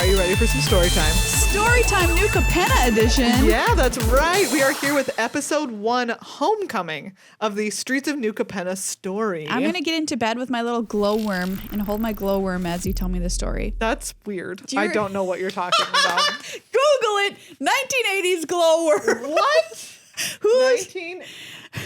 Are you ready for some story time? Story time, New Capenna edition. Yeah, that's right. We are here with episode 1, Homecoming of the Streets of New Capenna Story. I'm going to get into bed with my little glowworm and hold my glowworm as you tell me the story. That's weird. I don't know what you're talking about. Google it. 1980s glowworm. What?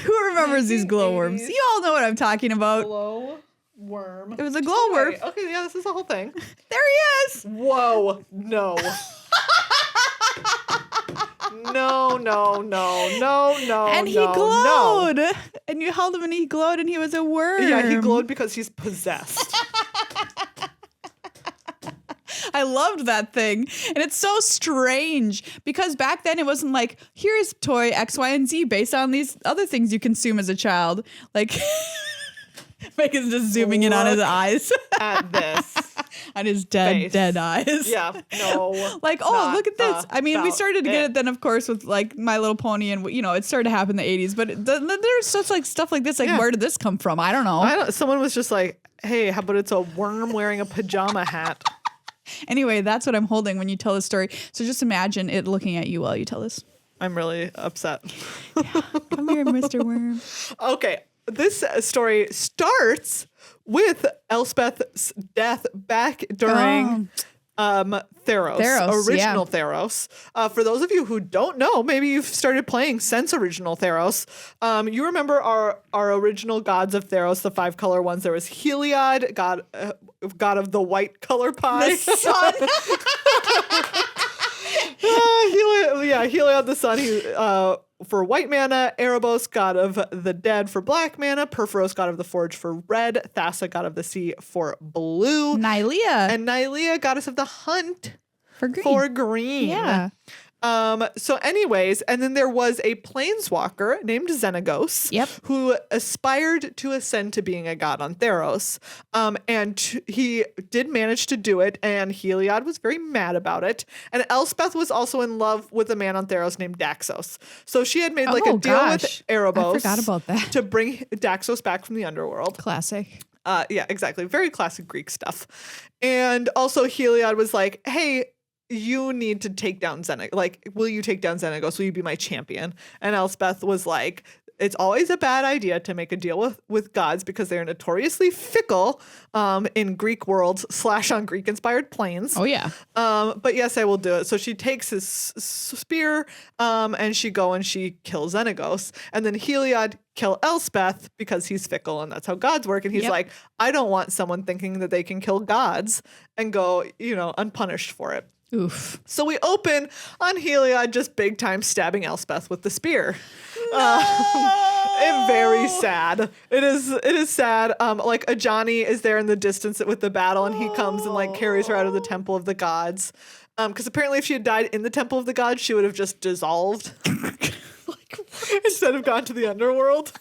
Who remembers these glowworms? You all know what I'm talking about. Glowworm. It was a glowworm. Okay, yeah, this is the whole thing. There he is. Whoa, no. No. And he glowed. No. And you held him and he glowed and he was a worm. Yeah, he glowed because he's possessed. I loved that thing. And it's so strange because back then it wasn't like, here's toy X, Y, and Z based on these other things you consume as a child. Like, Megan's just zooming in on his eyes. At this. On his dead eyes. Yeah, no. Like, oh, look at this. I mean, we started to get it then, of course, with like My Little Pony and, you know, it started to happen in the 80s. But there's such like stuff like this. Like, where did this come from? I don't know. Someone was just like, hey, how about it's a worm wearing a pajama hat? Anyway, that's what I'm holding when you tell this story. So just imagine it looking at you while you tell this. I'm really upset. Yeah, come here, Mr. Worm. Okay, this story starts with Elspeth's death back during Theros, original Theros. For those of you who don't know, maybe you've started playing since original Theros. You remember our original gods of Theros, the 5-color ones. There was Heliod, god of the white color pie. The sun. Heliod the sun. He for white mana, Erebos, god of the dead for black mana, Perforos, god of the forge for red, Thassa, god of the sea for blue, Nylea, goddess of the hunt for green. Yeah. So anyways, and then there was a planeswalker named Xenagos who aspired to ascend to being a god on Theros. And he did manage to do it, and Heliod was very mad about it. And Elspeth was also in love with a man on Theros named Daxos. So she had made a deal with Erebos I forgot about that. to bring Daxos back from the Underworld. Classic. Yeah, exactly. Very classic Greek stuff. And also Heliod was like, hey, you need to take down Xenagos. Like, will you take down Xenagos? Will you be my champion? And Elspeth was like, it's always a bad idea to make a deal with gods because they're notoriously fickle in Greek worlds / on Greek-inspired planes. Oh, yeah. But yes, I will do it. So she takes his spear and she kills Xenagos. And then Heliod kill Elspeth because he's fickle and that's how gods work. And he's like, I don't want someone thinking that they can kill gods and go, unpunished for it. Oof. So we open on Heliod just big time stabbing Elspeth with the spear. No! Very sad. It is sad. Like Ajani is there in the distance with the battle and he comes and carries her out of the temple of the gods. Because apparently if she had died in the temple of the gods, she would have just dissolved. Instead of gone to the Underworld.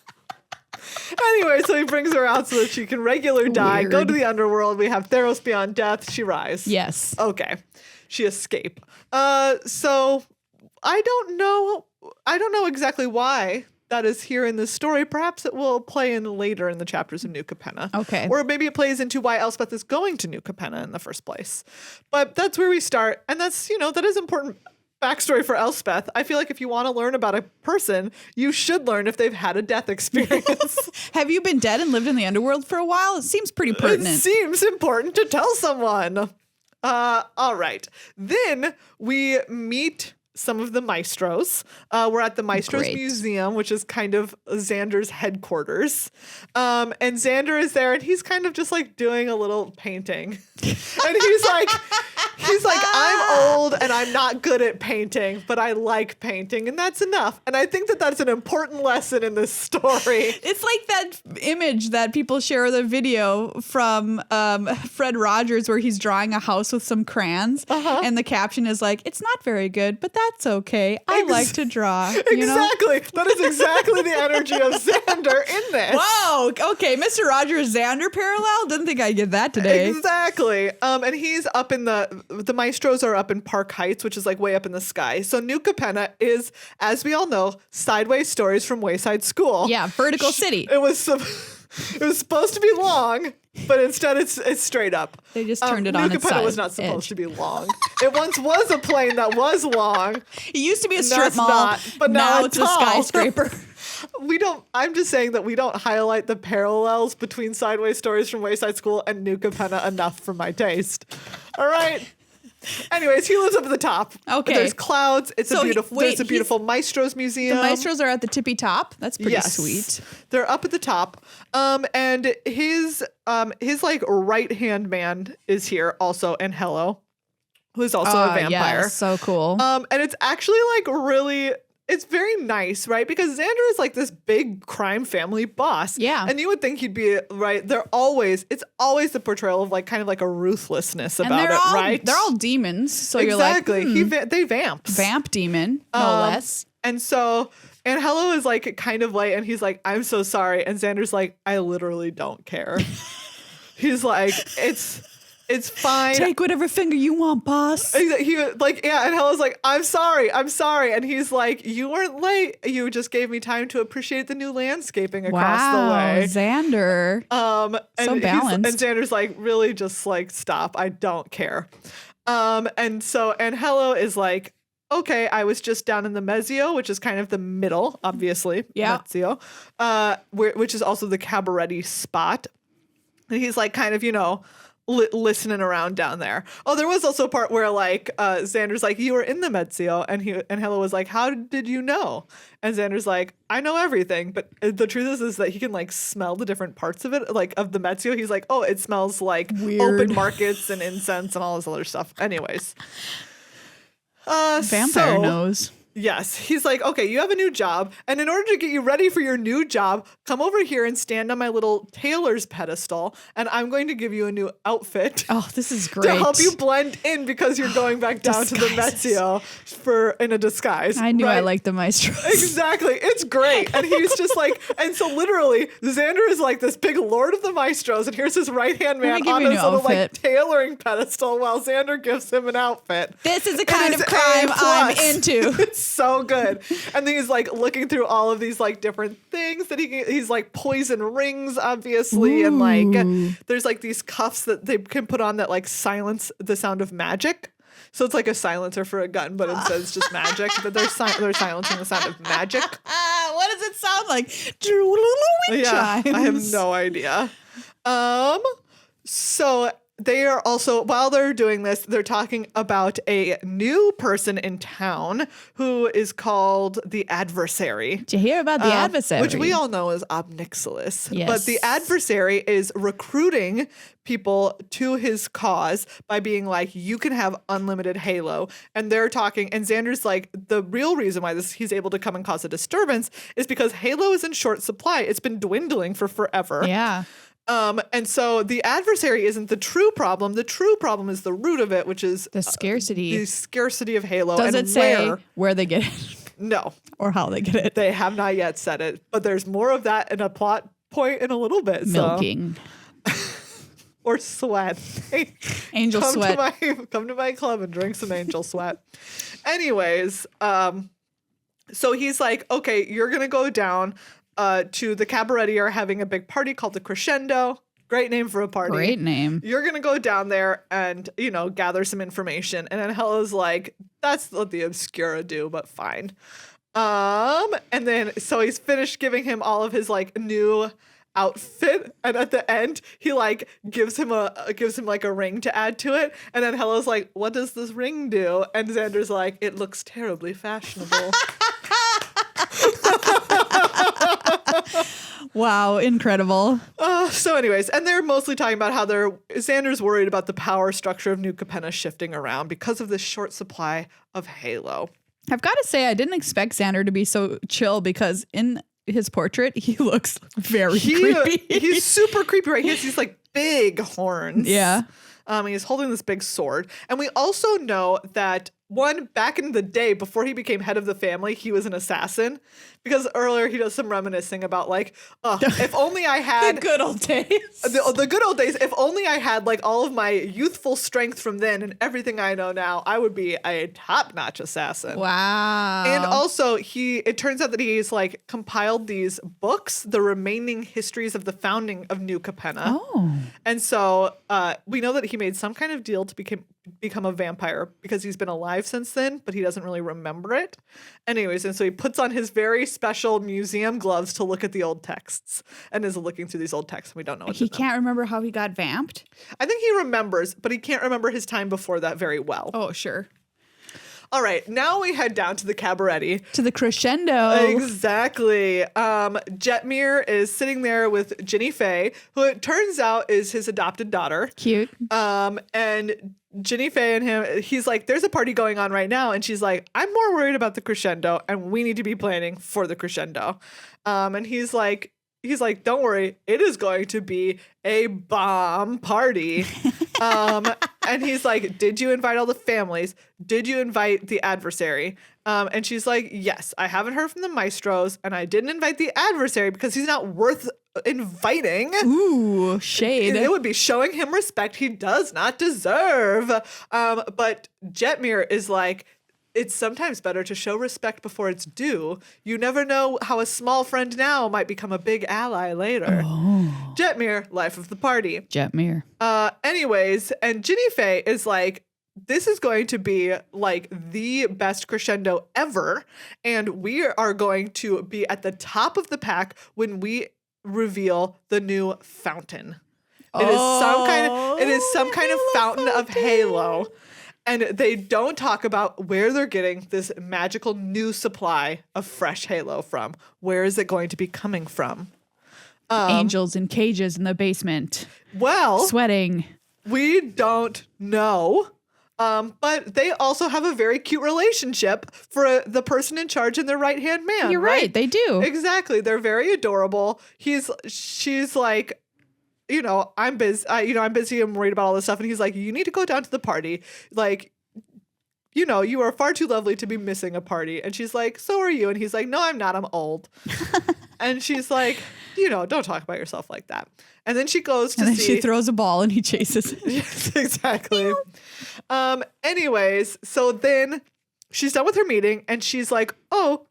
Anyway, so he brings her out so that she can die, go to the Underworld. We have Theros beyond death. She rise. Yes. Okay. She escape. So I don't know exactly why that is here in this story. Perhaps it will play in later in the chapters of New Capenna. Okay. Or maybe it plays into why Elspeth is going to New Capenna in the first place. But that's where we start. And that's, that is important backstory for Elspeth. I feel like if you want to learn about a person, you should learn if they've had a death experience. Have you been dead and lived in the Underworld for a while? It seems pretty pertinent. It seems important to tell someone. All right. Then we meet some of the Maestros. We're at the Maestros Museum, which is kind of Xander's headquarters. And Xander is there and he's kind of just doing a little painting. And he's like, I'm old and I'm not good at painting, but I like painting and that's enough. And I think that that's an important lesson in this story. It's like that image that people share the video from Fred Rogers where he's drawing a house with some crayons and the caption is like, it's not very good, but that's okay. I like to draw. Exactly. That is exactly the energy of Xander in this. Wow. Okay. Mr. Rogers Xander parallel? Didn't think I'd get that today. Exactly. And he's up in the Maestros are up in Park Heights, which is way up in the sky. So New Capenna is, as we all know, sideways stories from Wayside School. Yeah. Vertical City. It was It was supposed to be long, but instead it's straight up. They just turned it on New its Capenna side. was not supposed to be long. It once was a plane that was long. It used to be a Now strip it's mall, not, but now now it's it's a tall. skyscraper. I'm just saying that we don't highlight the parallels between Sideways Stories from Wayside School and New Capenna enough for my taste. All right. Anyways, he lives up at the top. Okay. There's clouds. It's So there's a beautiful Maestros museum. The Maestros are at the tippy top. That's pretty sweet. They're up at the top. And his like right hand man is here also, and Hello, who's also a vampire. Yes, so cool. And it's actually like really, it's very nice, right? Because Xander is like this big crime family boss. Yeah. And you would think he'd be, right? It's always the portrayal of like kind of like a ruthlessness And about it, right? They're all demons. So exactly. you're like, They vamps. vamp demon, no less. And so, and Hello is like kind of late, and he's like, I'm so sorry. And Xander's like, I literally don't care. He's like, it's fine. Take whatever finger you want, boss. He like, yeah, and Hella's like, I'm sorry. And he's like, you weren't late. You just gave me time to appreciate the new landscaping across the way. Xander. And so balanced. And Xander's like, really just like, stop. I don't care. And Hello is like, okay, I was just down in the Mezio, which is kind of the middle, obviously. Yeah. Mezio, which is also the cabaret spot. And he's like kind of, listening around down there. Oh, there was also a part where like Xander's like, you were in the Mezio, and Hello was like, how did you know? And Xander's like, I know everything, but the truth is that he can like smell the different parts of it, like of the Mezio. He's like, oh, it smells like Weird. open markets and incense and all this other stuff. Anyways. Vampire knows. Yes. He's like, okay, you have a new job. And in order to get you ready for your new job, come over here and stand on my little tailor's pedestal. And I'm going to give you a new outfit. Oh, this is great. To help you blend in because you're going back down to the Mezio in a disguise. I knew right? I liked the Maestros. Exactly. It's great. And he's just like, and so literally, Xander is like this big lord of the Maestros. And here's his right-hand man on his little like tailoring pedestal while Xander gives him an outfit. This is the kind of crime I'm into. It's so good. And then he's like looking through all of these like different things that he's like poison rings, obviously. Ooh. And like there's like these cuffs that they can put on that like silence the sound of magic. So it's like a silencer for a gun, but instead it's just magic. But they're silencing the sound of magic. What does it sound like? Wind Yeah, chimes. I have no idea. So they are also, while they're doing this, they're talking about a new person in town who is called the Adversary. Did you hear about the Adversary? Which we all know is Obnixilis. Yes. But the Adversary is recruiting people to his cause by being like, you can have unlimited Halo. And they're talking, and Xander's like, the real reason why he's able to come and cause a disturbance is because Halo is in short supply. It's been dwindling for forever. Yeah. And so the Adversary isn't the true problem. The true problem is the root of it, which is The scarcity. the scarcity of Halo. Does and it say where they get it No, or how they get it? they have not yet said it, but there's more of that in a plot point in a little bit. Milking. Or sweat. Hey, Angel sweat. Come to my club and drink some angel sweat. Anyways, so he's like, okay, you're gonna go down to the Cabaret are having a big party called the Crescendo. Great name for a party. Great name. You're going to go down there and, gather some information. And then Hella's like, that's what the Obscura do, but fine. And then, so he's finished giving him all of his like new outfit. And at the end, he like gives him like a ring to add to it. And then Hella's like, what does this ring do? And Xander's like, it looks terribly fashionable. Wow, incredible. So anyways, and they're mostly talking about how Xander's worried about the power structure of New Capenna shifting around because of this short supply of Halo. I've got to say, I didn't expect Xander to be so chill because in his portrait, he looks very creepy. He's super creepy, right? He has these like big horns. Yeah. He's holding this big sword. And we also know that one, back in the day, before he became head of the family, he was an assassin. Because earlier he does some reminiscing about like, if only I had the good old days. The good old days. If only I had like all of my youthful strength from then and everything I know now, I would be a top-notch assassin. Wow. And also it turns out that he's like compiled these books, the remaining histories of the founding of New Capenna. Oh. And so we know that he made some kind of deal to become a vampire because he's been alive since then, but he doesn't really remember it. Anyways, and so he puts on his very special museum gloves to look at the old texts and is looking through these old texts. And we don't know what He can't remember how he got vamped? I think he remembers, but he can't remember his time before that very well. Oh, sure. All right, now we head down to the Cabaret. To the crescendo. Exactly. Jetmir is sitting there with Ginny Faye, who it turns out is his adopted daughter. Cute. And Ginny Faye and him, he's like, there's a party going on right now. And she's like, I'm more worried about the crescendo, and we need to be planning for the crescendo. And he's like, don't worry, it is going to be a bomb party. And he's like, did you invite all the families? Did you invite the adversary? And she's like, yes, I haven't heard from the Maestros, and I didn't invite the adversary because he's not worth inviting. Ooh, shade. It would be showing him respect he does not deserve. But Jetmir is like, it's sometimes better to show respect before it's due. You never know how a small friend now might become a big ally later. Oh. Jetmir, life of the party. Jetmir. Anyways, and Ginny Faye is like, this is going to be like the best crescendo ever. And we are going to be at the top of the pack when we reveal the new fountain. It is some kind of fountain of Halo. And they don't talk about where they're getting this magical new supply of fresh Halo from. Where is it going to be coming from? Angels in cages in the basement. Well, sweating. We don't know. But they also have a very cute relationship for the person in charge and their right-hand man. You're right. They do. Exactly. They're very adorable. She's like, I'm busy. I'm busy. I'm worried about all this stuff. And he's like, you need to go down to the party. Like, you are far too lovely to be missing a party. And she's like, so are you. And he's like, no, I'm not. I'm old. And she's like, don't talk about yourself like that. And then she goes to see. And then she throws a ball and he chases it. Yes, exactly. Anyways, so then she's done with her meeting and she's like, oh,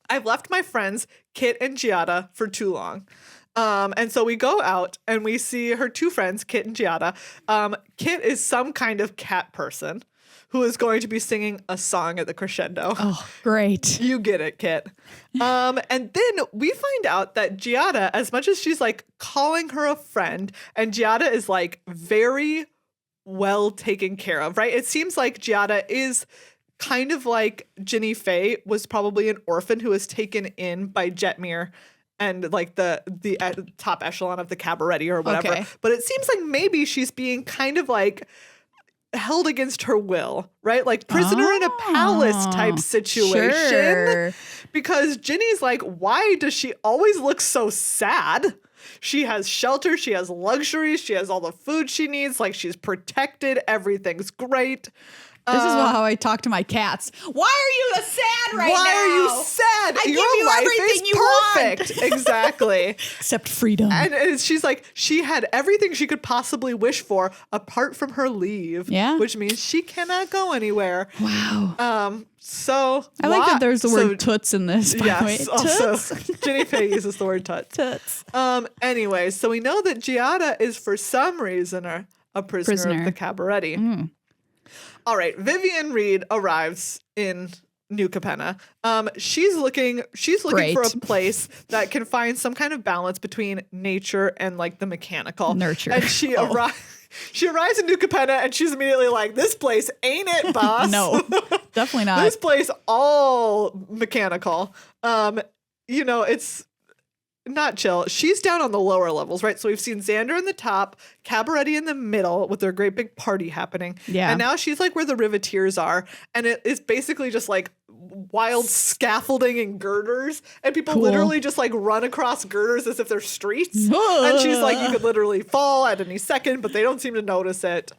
I've left my friends, Kit and Giada, for too long. And so we go out and we see her two friends, Kit and Giada. Kit is some kind of cat person who is going to be singing a song at the crescendo. Oh, great. You get it, Kit. And then we find out that Giada, as much as she's like calling her a friend, and Giada is like very well taken care of, right? It seems like Giada is kind of like Ginny Faye was probably an orphan who was taken in by Jetmir and like the top echelon of the Cabaret or whatever. Okay. But it seems like maybe she's being kind of like held against her will, right? Like prisoner in a palace type situation. Sure. Because Ginny's like, why does she always look so sad? She has shelter, she has luxuries, she has all the food she needs, like she's protected, everything's great. This is how I talk to my cats. Why are you sad right now? Why are you sad? I Your give you life everything is you perfect. Exactly. Except freedom. And she's like, she had everything she could possibly wish for apart from her leave. Yeah. Which means she cannot go anywhere. Wow. So I like that there's the word toots in this, by the way. Yes, also Ginny Faye uses the word tuts. Toots. Anyway, so we know that Giada is for some reason a prisoner of the Cabaret. Mm. All right, Vivian Reed arrives in New Capenna. She's looking Great. for a place that can find some kind of balance between nature and like the mechanical. Nurture. And she arrives in New Capenna and she's immediately like, this place ain't it, boss. No, definitely not. This place all mechanical. It's not chill. She's down on the lower levels, right? So we've seen Xander in the top, Cabaret in the middle with their great big party happening. Yeah. And now she's like where the Riveteers are. And it is basically just like wild scaffolding and girders. And people literally just like run across girders as if they're streets. And she's like, you could literally fall at any second, but they don't seem to notice it.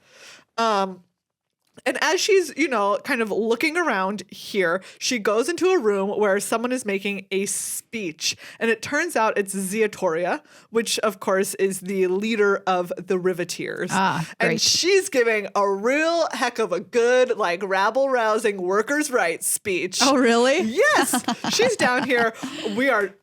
And as she's, kind of looking around here, she goes into a room where someone is making a speech. And it turns out it's Zeatoria, which, of course, is the leader of the Riveteers. Great. And she's giving a real heck of a good, like, rabble-rousing workers' rights speech. Oh, really? Yes. She's down here. We are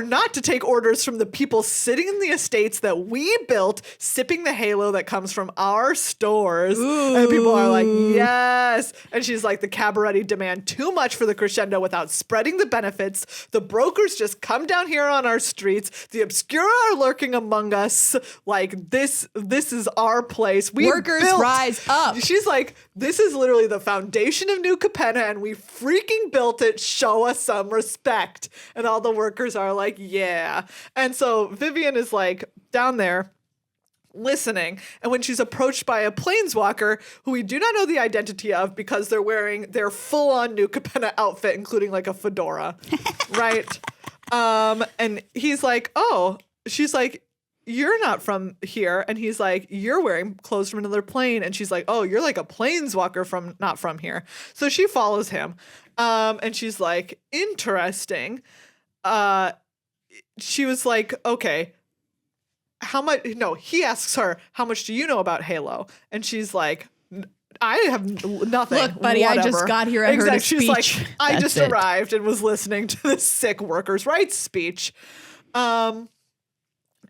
not to take orders from the people sitting in the estates that we built, sipping the halo that comes from our stores. Ooh. And people are like, yes. And she's like, the Cabaret demand too much for the crescendo without spreading the benefits. The brokers just come down here on our streets. The obscura are lurking among us. Like, this is our place. Workers rise up. She's like, this is literally the foundation of New Capenna, and we freaking built it. Show us some respect. And all the workers are like, yeah. And so Vivian is like down there listening. And when she's approached by a planeswalker who we do not know the identity of because they're wearing their full-on New Capenna outfit, including like a fedora, right? And he's like, oh, she's like, you're not from here. And he's like, you're wearing clothes from another plane. And she's like, oh, you're like a planeswalker not from here. So she follows him. And she's like, interesting. She was like, okay, how much? No, he asks her, how much do you know about Halo? And she's like, I have nothing. Look, buddy, whatever. I just got here. I heard a She's speech. like, I just arrived and was listening to this sick workers' rights speech.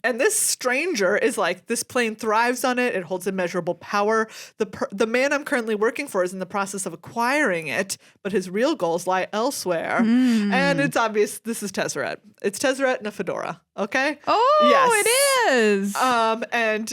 And this stranger is like, this plane thrives on it. It holds immeasurable power. The man I'm currently working for is in the process of acquiring it, but his real goals lie elsewhere. And it's obvious this is Tezzeret. It's Tezzeret and a fedora. Okay? Oh, yes. it is. And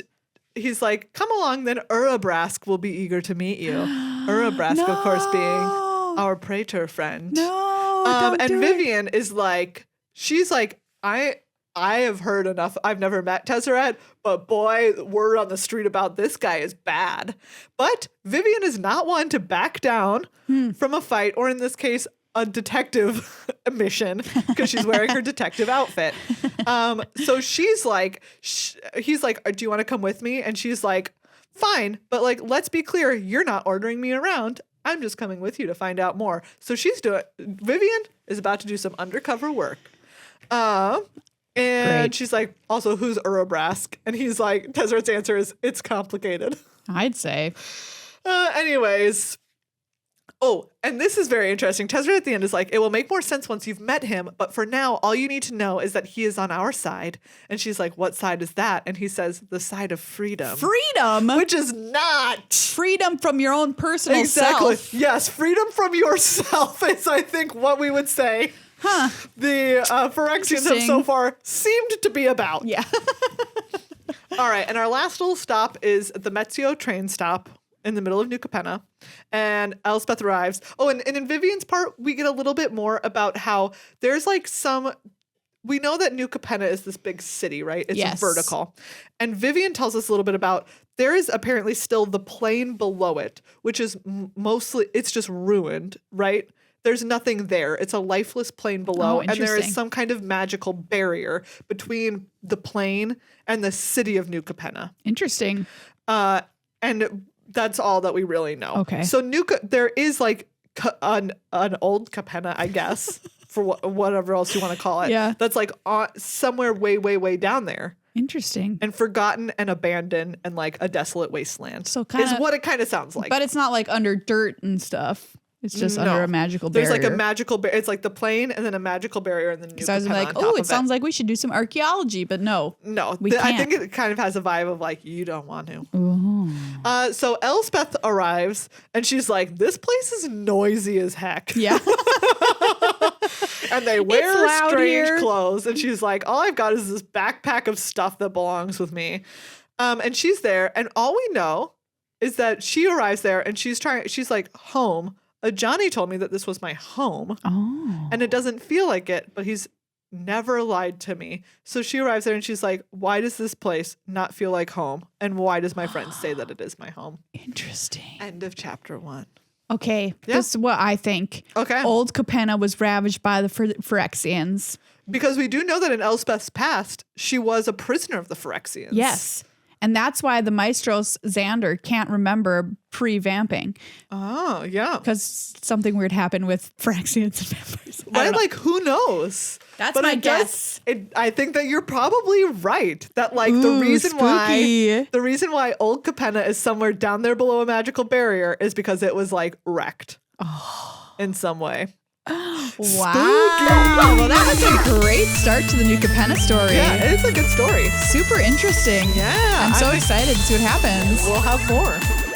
he's like, come along, then Urabrask will be eager to meet you. Urabrask, of course, being our praetor friend. No, and Vivian is like, she's like, I have heard enough. I've never met Tezzeret, but boy, word on the street about this guy is bad. But Vivian is not one to back down from a fight, or in this case, a detective mission, because she's wearing her detective outfit. So she's like, he's like, do you want to come with me? And she's like, fine, but like, let's be clear, you're not ordering me around. I'm just coming with you to find out more. So Vivian is about to do some undercover work. And Great. she's like, also, who's Urabrask? And he's like, Tezzeret's answer is, it's complicated. I'd say. Anyways. Oh, and this is very interesting. Tezzeret at the end is like, it will make more sense once you've met him, but for now, all you need to know is that he is on our side. And she's like, what side is that? And he says, the side of freedom. Freedom? Which is not. Freedom from your own personal Exactly. self. Yes, freedom from yourself is, I think, what we would say. Huh. The Phyrexians have so far seemed to be about. Yeah. All right, and our last little stop is the Metzio train stop in the middle of New Capenna, and Elspeth arrives. Oh, and in Vivian's part, we get a little bit more about how there's like we know that New Capenna is this big city, right? It's vertical. And Vivian tells us a little bit about there is apparently still the plain below it, which is mostly, it's just ruined, right? There's nothing there. It's a lifeless plane below, and there is some kind of magical barrier between the plane and the city of New Capenna. Interesting. And that's all that we really know. Okay. So there is like an old Capenna, I guess, for whatever else you want to call it. Yeah. That's like somewhere way, way, way down there. Interesting. And forgotten and abandoned and like a desolate wasteland. So is what it kind of sounds like. But it's not like under dirt and stuff. It's just under a magical barrier. There's like a magical barrier. It's like the plane and then a magical barrier and then New Capenna. I was like, oh, it sounds like we should do some archaeology, but no. We can't. I think it kind of has a vibe of like, you don't want to. So Elspeth arrives and she's like, this place is noisy as heck. Yeah. And they wear strange clothes. And she's like, all I've got is this backpack of stuff that belongs with me. And she's there. And all we know is that she arrives there and she's like, home. Johnny told me that this was my home. Oh. And it doesn't feel like it, but he's never lied to me. So she arrives there and she's like, why does this place not feel like home? And why does my friend say that it is my home? Interesting. End of chapter 1. Okay. Yeah. This is what I think. Okay. Old Capenna was ravaged by the Phyrexians. Because we do know that in Elspeth's past, she was a prisoner of the Phyrexians. Yes. And that's why the Maestros Xander can't remember pre-vamping. Oh, yeah. Because something weird happened with Phyrexians and vampires. Right? Like, who knows? That's my guess. I think that you're probably right. That like the reason why old Capenna is somewhere down there below a magical barrier is because it was like wrecked in some way. Wow. Spooky. Well, that was a great start to the new Capenna story. Yeah, it's a good story. Super interesting. Yeah. I'm so excited to see what happens. We'll have more.